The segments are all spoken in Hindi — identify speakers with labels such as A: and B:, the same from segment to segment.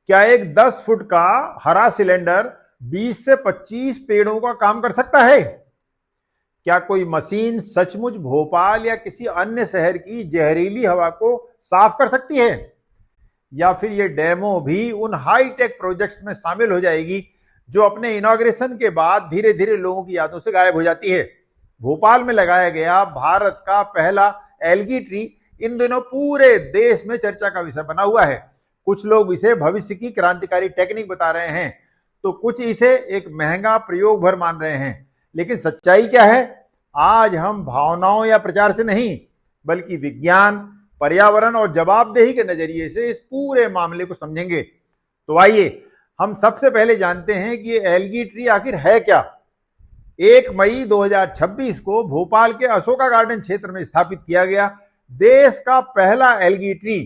A: क्या एक 10 फुट का हरा सिलेंडर 20 से 25 पेड़ों का काम कर सकता है? क्या कोई मशीन सचमुच भोपाल या किसी अन्य शहर की जहरीली हवा को साफ कर सकती है? या फिर ये डेमो भी उन हाई टेक प्रोजेक्ट्स में शामिल हो जाएगी जो अपने इनॉग्रेशन के बाद धीरे धीरे लोगों की यादों से गायब हो जाती है? भोपाल में लगाया गया भारत का पहला एल्गी ट्री इन दिनों पूरे देश में चर्चा का विषय बना हुआ है। कुछ लोग इसे भविष्य की क्रांतिकारी टेक्निक बता रहे हैं, तो कुछ इसे एक महंगा प्रयोग भर मान रहे हैं। लेकिन सच्चाई क्या है? आज हम भावनाओं या प्रचार से नहीं, बल्कि विज्ञान, पर्यावरण और जवाबदेही के नजरिए से इस पूरे मामले को समझेंगे। तो आइए हम सबसे पहले जानते हैं कि ये एल्गी ट्री आखिर है क्या। 1 मई 2026 को भोपाल के अशोका गार्डन क्षेत्र में स्थापित किया गया देश का पहला एल्गी ट्री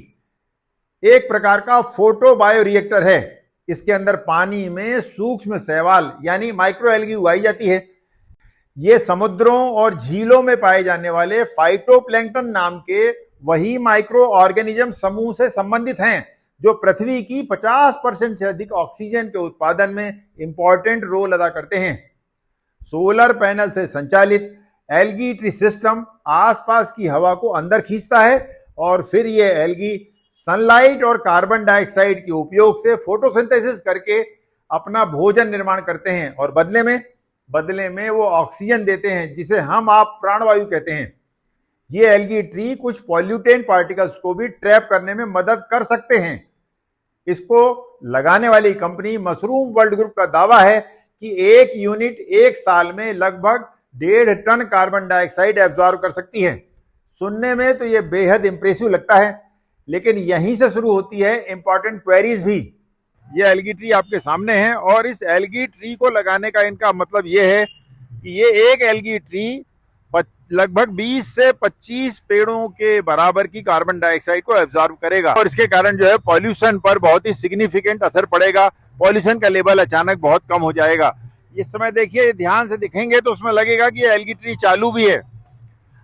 A: एक प्रकार का फोटो बायो रिएक्टर है। इसके अंदर पानी में सूक्ष्म शैवाल यानी माइक्रो एल्गी उगाई जाती है। ये समुद्रों और झीलों में पाए जाने वाले फाइटोप्लैंक्टन नाम के वही माइक्रो ऑर्गेनिज्म समूह से संबंधित हैं जो पृथ्वी की 50% से अधिक ऑक्सीजन के उत्पादन में इंपॉर्टेंट रोल अदा करते हैं। सोलर पैनल से संचालित एल्गी ट्री सिस्टम आसपास की हवा को अंदर खींचता है और फिर ये एल्गी सनलाइट और कार्बन डाइऑक्साइड के उपयोग से फोटोसिंथेसिस करके अपना भोजन निर्माण करते हैं और बदले में वो ऑक्सीजन देते हैं जिसे हम आप प्राणवायु कहते हैं। ये एल्गी ट्री कुछ पॉल्यूटेंट पार्टिकल्स को भी ट्रैप करने में मदद कर सकते हैं। इसको लगाने वाली कंपनी मशरूम वर्ल्ड ग्रुप का दावा है कि एक यूनिट एक साल में लगभग 1.5 टन कार्बन डाइऑक्साइड एब्जॉर्ब कर सकती है। सुनने में तो ये बेहद इंप्रेसिव लगता है, लेकिन यहीं से शुरू होती है इंपॉर्टेंट क्वेरीज भी। ये एल्गी ट्री आपके सामने है और इस एल्गी ट्री को लगाने का इनका मतलब ये है कि ये एक एल्गी ट्री लगभग 20 से 25 पेड़ों के बराबर की कार्बन डाइऑक्साइड को एब्जॉर्ब करेगा और इसके कारण जो है पॉल्यूशन पर बहुत ही सिग्निफिकेंट असर पड़ेगा। पॉल्यूशन का लेवल अचानक बहुत कम हो जाएगा। इस समय देखिए, ध्यान से दिखेंगे तो उसमें लगेगा कि ये एल्गी ट्री चालू भी है।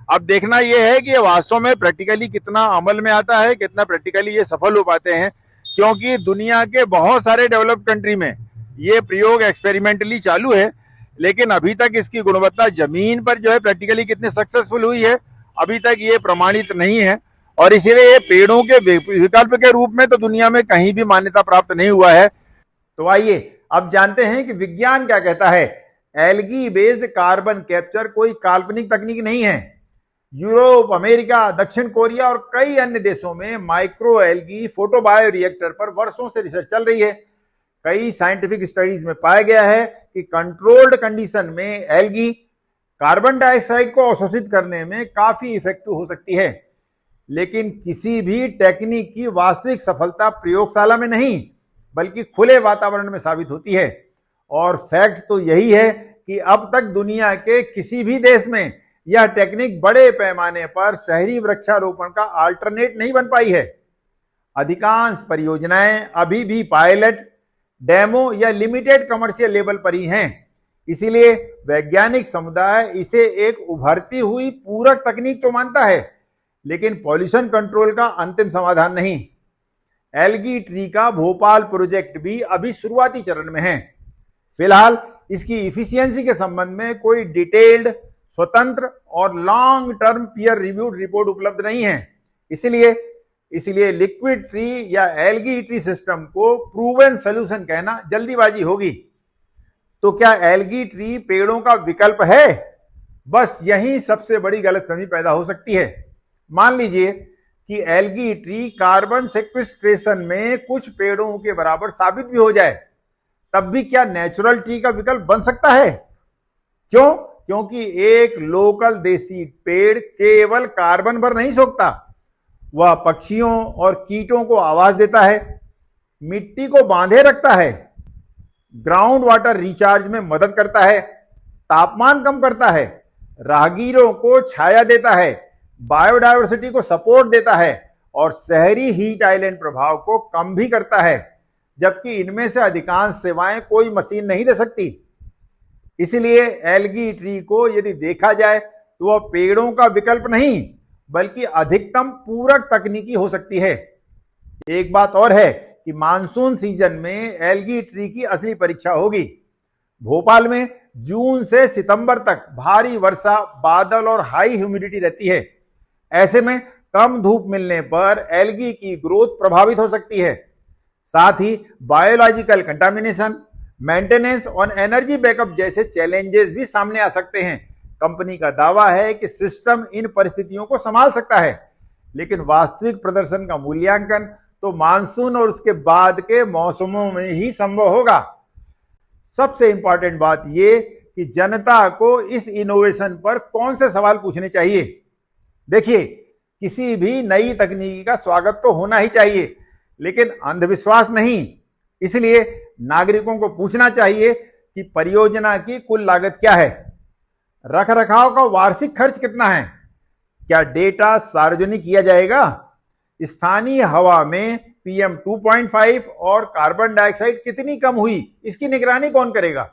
A: अब देखना यह है कि ये वास्तव में प्रैक्टिकली कितना अमल में आता है, कितना प्रैक्टिकली ये सफल हो पाते हैं, क्योंकि दुनिया के बहुत सारे डेवलप्ड कंट्री में ये प्रयोग एक्सपेरिमेंटली चालू है, लेकिन अभी तक इसकी गुणवत्ता जमीन पर जो है प्रैक्टिकली कितनी सक्सेसफुल हुई है अभी तक ये प्रमाणित नहीं है और इसीलिए ये पेड़ों के विकल्प के रूप में तो दुनिया में कहीं भी मान्यता प्राप्त नहीं हुआ है। तो आइए अब जानते हैं कि विज्ञान क्या कहता है। एल्गी बेस्ड कार्बन कैप्चर कोई काल्पनिक तकनीक नहीं है। यूरोप, अमेरिका, दक्षिण कोरिया और कई अन्य देशों में माइक्रो एल्गी फोटोबायो रिएक्टर पर वर्षों से रिसर्च चल रही है। कई साइंटिफिक स्टडीज में पाया गया है कि कंट्रोल्ड कंडीशन में एल्गी कार्बन डाइऑक्साइड को अवशोषित करने में काफी इफेक्टिव हो सकती है, लेकिन किसी भी टेक्निक की वास्तविक सफलता प्रयोगशाला में नहीं बल्कि खुले वातावरण में साबित होती है। और फैक्ट तो यही है कि अब तक दुनिया के किसी भी देश में यह टेक्निक बड़े पैमाने पर शहरी वृक्षारोपण का अल्टरनेट नहीं बन पाई है। अधिकांश परियोजनाएं अभी भी पायलट, डेमो या लिमिटेड कमर्शियल लेवल पर ही हैं। इसीलिए वैज्ञानिक समुदाय इसे एक उभरती हुई पूरक तकनीक तो मानता है, लेकिन पॉल्यूशन कंट्रोल का अंतिम समाधान नहीं। एल्गी ट्री का भोपाल प्रोजेक्ट भी अभी शुरुआती चरण में है। फिलहाल इसकी इफिशियंसी के संबंध में कोई डिटेल्ड, स्वतंत्र और long term peer reviewed report उपलब्ध नहीं है। इसलिए लिक्विड ट्री या एल्गी ट्री सिस्टम को प्रूवन सॉल्यूशन कहना जल्दीबाजी होगी। तो क्या एल्गी ट्री पेड़ों का विकल्प है? बस यही सबसे बड़ी गलतफहमी पैदा हो सकती है। मान लीजिए कि एल्गी ट्री कार्बन सेक्वेस्ट्रेशन में कुछ पेड़ों के बराबर साबित भी हो जाए, तब भी क्या नेचुरल ट्री का विकल्प बन सकता है? क्यों? क्योंकि एक लोकल देसी पेड़ केवल कार्बन भर नहीं सोखता, वह पक्षियों और कीटों को आवास देता है, मिट्टी को बांधे रखता है, ग्राउंड वाटर रिचार्ज में मदद करता है, तापमान कम करता है, राहगीरों को छाया देता है, बायोडायवर्सिटी को सपोर्ट देता है और शहरी हीट आइलैंड प्रभाव को कम भी करता है, जबकि इनमें से अधिकांश सेवाएं कोई मशीन नहीं दे सकती। इसलिए एल्गी ट्री को यदि देखा जाए तो वह पेड़ों का विकल्प नहीं बल्कि अधिकतम पूरक तकनीकी हो सकती है। एक बात और है कि मानसून सीजन में एल्गी ट्री की असली परीक्षा होगी। भोपाल में जून से सितंबर तक भारी वर्षा, बादल और हाई ह्यूमिडिटी रहती है। ऐसे में कम धूप मिलने पर एल्गी की ग्रोथ प्रभावित हो सकती है। साथ ही बायोलॉजिकल कंटामिनेशन, मेंटेनेंस और एनर्जी बैकअप जैसे चैलेंजेस भी सामने आ सकते हैं। कंपनी का दावा है कि सिस्टम इन परिस्थितियों को संभाल सकता है, लेकिन वास्तविक प्रदर्शन का मूल्यांकन तो मानसून और उसके बाद के मौसमों में ही संभव होगा। सबसे इंपॉर्टेंट बात यह कि जनता को इस इनोवेशन पर कौन से सवाल पूछने चाहिए। देखिए, किसी भी नई तकनीकी का स्वागत तो होना ही चाहिए, लेकिन अंधविश्वास नहीं। इसलिए नागरिकों को पूछना चाहिए कि परियोजना की कुल लागत क्या है, रखरखाव का वार्षिक खर्च कितना है, क्या डेटा सार्वजनिक किया जाएगा, स्थानीय हवा में PM 2.5 और कार्बन डाइऑक्साइड कितनी कम हुई, इसकी निगरानी कौन करेगा,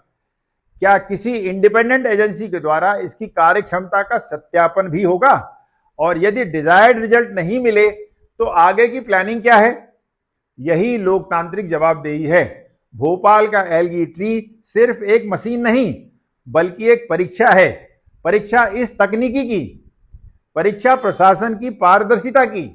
A: क्या किसी इंडिपेंडेंट एजेंसी के द्वारा इसकी कार्यक्षमता का सत्यापन भी होगा, और यदि डिजायर्ड रिजल्ट नहीं मिले तो आगे की प्लानिंग क्या है। यही लोकतांत्रिक जवाबदेही है। भोपाल का एल्गी ट्री सिर्फ एक मशीन नहीं, बल्कि एक परीक्षा है। परीक्षा इस तकनीकी की, परीक्षा प्रशासन की पारदर्शिता की,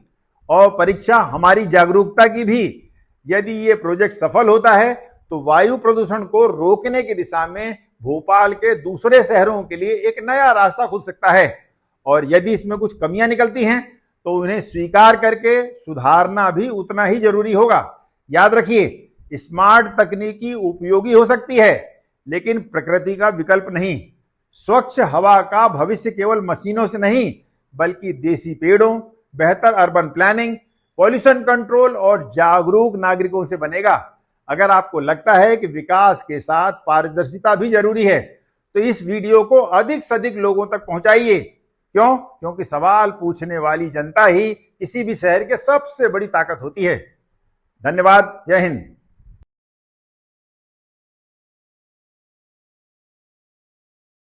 A: और परीक्षा हमारी जागरूकता की भी। यदि ये प्रोजेक्ट सफल होता है तो वायु प्रदूषण को रोकने की दिशा में भोपाल के दूसरे शहरों के लिए एक नया रास्ता खुल सकता है। और यदि इसमें कुछ कमियां निकलती हैं तो उन्हें स्वीकार करके सुधारना भी उतना ही जरूरी होगा। याद रखिए, स्मार्ट तकनीकी उपयोगी हो सकती है, लेकिन प्रकृति का विकल्प नहीं। स्वच्छ हवा का भविष्य केवल मशीनों से नहीं, बल्कि देसी पेड़ों, बेहतर अर्बन प्लानिंग, पॉल्यूशन कंट्रोल और जागरूक नागरिकों से बनेगा। अगर आपको लगता है कि विकास के साथ पारदर्शिता भी जरूरी है, तो इस वीडियो को अधिक से अधिक लोगों तक पहुंचाइए। क्यों? क्योंकि सवाल पूछने वाली जनता ही किसी भी शहर की सबसे बड़ी ताकत होती है। धन्यवाद। जय हिंद।